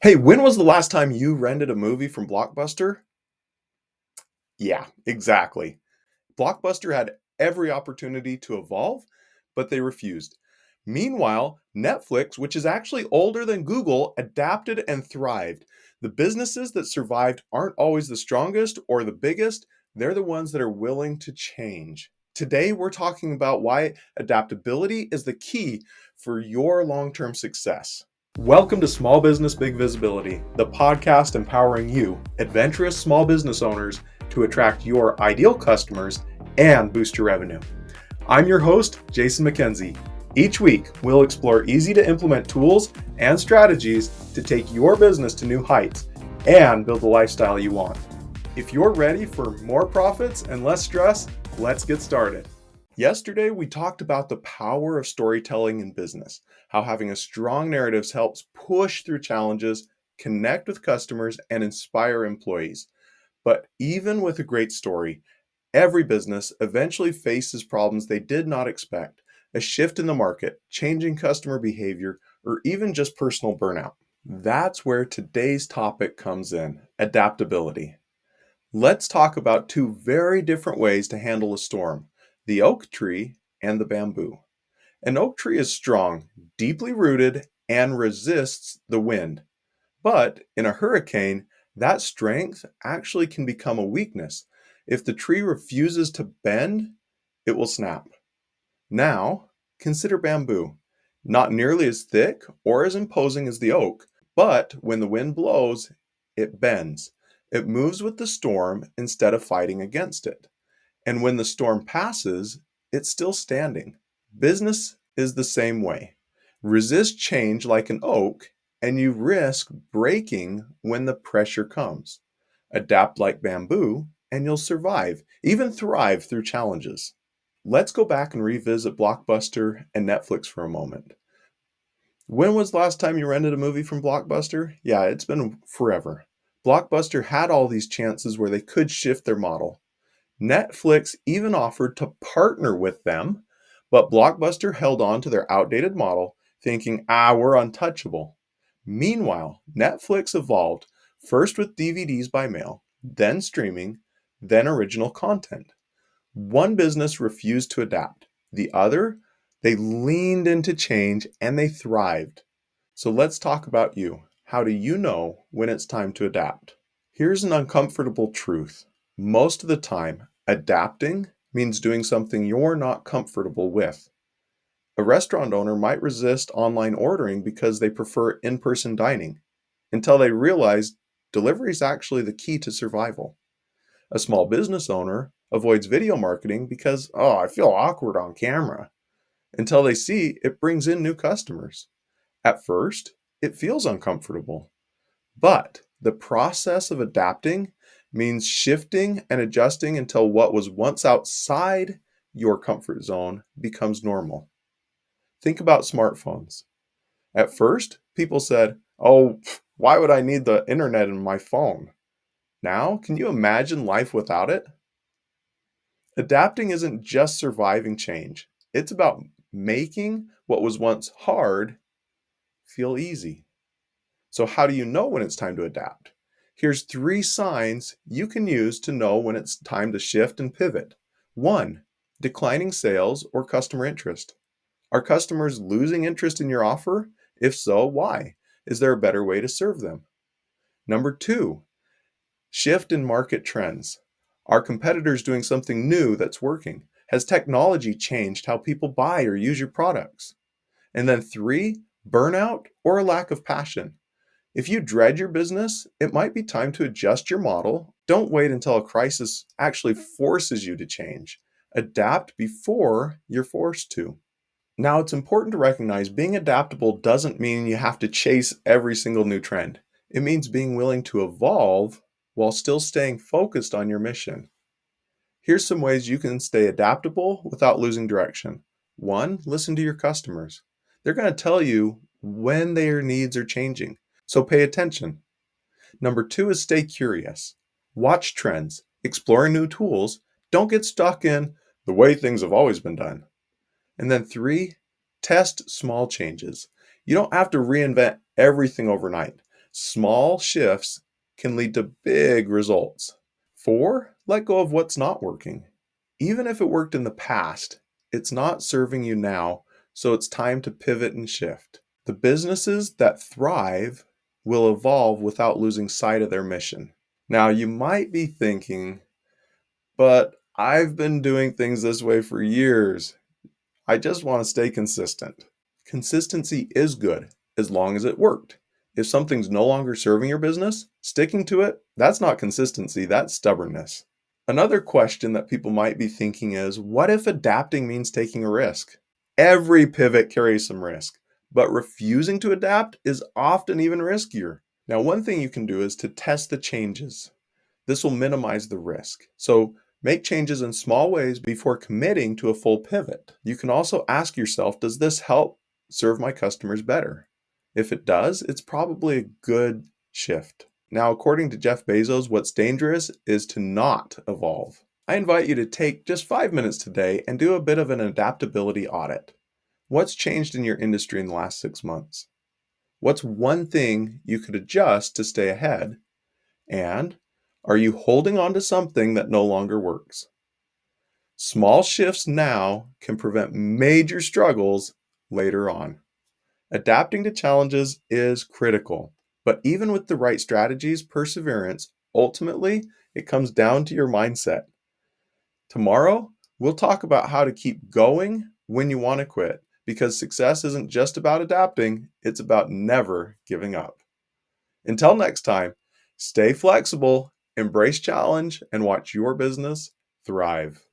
Hey, when was the last time you rented a movie from Blockbuster? Yeah, exactly. Blockbuster had every opportunity to evolve, but they refused. Meanwhile, Netflix, which is actually older than Google, adapted and thrived. The businesses that survived aren't always the strongest or the biggest, they're the ones that are willing to change. Today, we're talking about why adaptability is the key for your long term success. Welcome to Small Business Big Visibility, the podcast empowering you, adventurous small business owners, to attract your ideal customers and boost your revenue. I'm your host, Jason McKenzie. Each week, we'll explore easy to implement tools and strategies to take your business to new heights and build the lifestyle you want. If you're ready for more profits and less stress, let's get started. Yesterday, we talked about the power of storytelling in business, how having a strong narrative helps push through challenges, connect with customers, and inspire employees. But even with a great story, every business eventually faces problems they did not expect, a shift in the market, changing customer behavior, or even just personal burnout. That's where today's topic comes in, adaptability. Let's talk about two very different ways to handle a storm, the oak tree and the bamboo. An oak tree is strong, deeply rooted, and resists the wind. But in a hurricane, that strength actually can become a weakness. If the tree refuses to bend, it will snap. Now, consider bamboo. Not nearly as thick or as imposing as the oak, but when the wind blows, it bends. It moves with the storm instead of fighting against it. And when the storm passes, it's still standing. Business is the same way. Resist change like an oak, and you risk breaking when the pressure comes. Adapt like bamboo, and you'll survive, even thrive through challenges. Let's go back and revisit Blockbuster and Netflix for a moment. When was the last time you rented a movie from Blockbuster? Yeah, it's been forever. Blockbuster had all these chances where they could shift their model. Netflix even offered to partner with them, but Blockbuster held on to their outdated model, thinking, we're untouchable. Meanwhile, Netflix evolved first with DVDs by mail, then streaming, then original content. One business refused to adapt. The other, they leaned into change and they thrived. So let's talk about you. How do you know when it's time to adapt? Here's an uncomfortable truth. Most of the time, adapting means doing something you're not comfortable with. A restaurant owner might resist online ordering because they prefer in-person dining, until they realize delivery is actually the key to survival. A small business owner avoids video marketing because, I feel awkward on camera, until they see it brings in new customers. At first, it feels uncomfortable, but the process of adapting means shifting and adjusting until what was once outside your comfort zone becomes normal. Think about smartphones. At first, people said, why would I need the internet in my phone? Now, can you imagine life without it? Adapting isn't just surviving change, it's about making what was once hard feel easy. So, how do you know when it's time to adapt? Here's 3 signs you can use to know when it's time to shift and pivot. 1. Declining sales or customer interest. Are customers losing interest in your offer? If so, why? Is there a better way to serve them? Number 2, shift in market trends. Are competitors doing something new that's working? Has technology changed how people buy or use your products? And then 3, burnout or a lack of passion. If you dread your business, it might be time to adjust your model. Don't wait until a crisis actually forces you to change. Adapt before you're forced to. Now, it's important to recognize being adaptable doesn't mean you have to chase every single new trend. It means being willing to evolve while still staying focused on your mission. Here's some ways you can stay adaptable without losing direction. 1, listen to your customers. They're going to tell you when their needs are changing, so pay attention. Number 2 is stay curious. Watch trends, explore new tools. Don't get stuck in the way things have always been done. And then 3, test small changes. You don't have to reinvent everything overnight. Small shifts can lead to big results. 4, let go of what's not working. Even if it worked in the past, it's not serving you now, so it's time to pivot and shift. The businesses that thrive will evolve without losing sight of their mission. Now, you might be thinking, but I've been doing things this way for years. I just want to stay consistent. Consistency is good as long as it worked. If something's no longer serving your business, sticking to it, that's not consistency, that's stubbornness. Another question that people might be thinking is, what if adapting means taking a risk? Every pivot carries some risk, but refusing to adapt is often even riskier. Now, one thing you can do is to test the changes. This will minimize the risk. So make changes in small ways before committing to a full pivot. You can also ask yourself, does this help serve my customers better? If it does, it's probably a good shift. Now, according to Jeff Bezos, what's dangerous is to not evolve. I invite you to take just 5 minutes today and do a bit of an adaptability audit. What's changed in your industry in the last 6 months? What's one thing you could adjust to stay ahead? And are you holding on to something that no longer works? Small shifts now can prevent major struggles later on. Adapting to challenges is critical, but even with the right strategies, perseverance, ultimately, it comes down to your mindset. Tomorrow, we'll talk about how to keep going when you want to quit, because success isn't just about adapting, it's about never giving up. Until next time, stay flexible, embrace challenge, and watch your business thrive.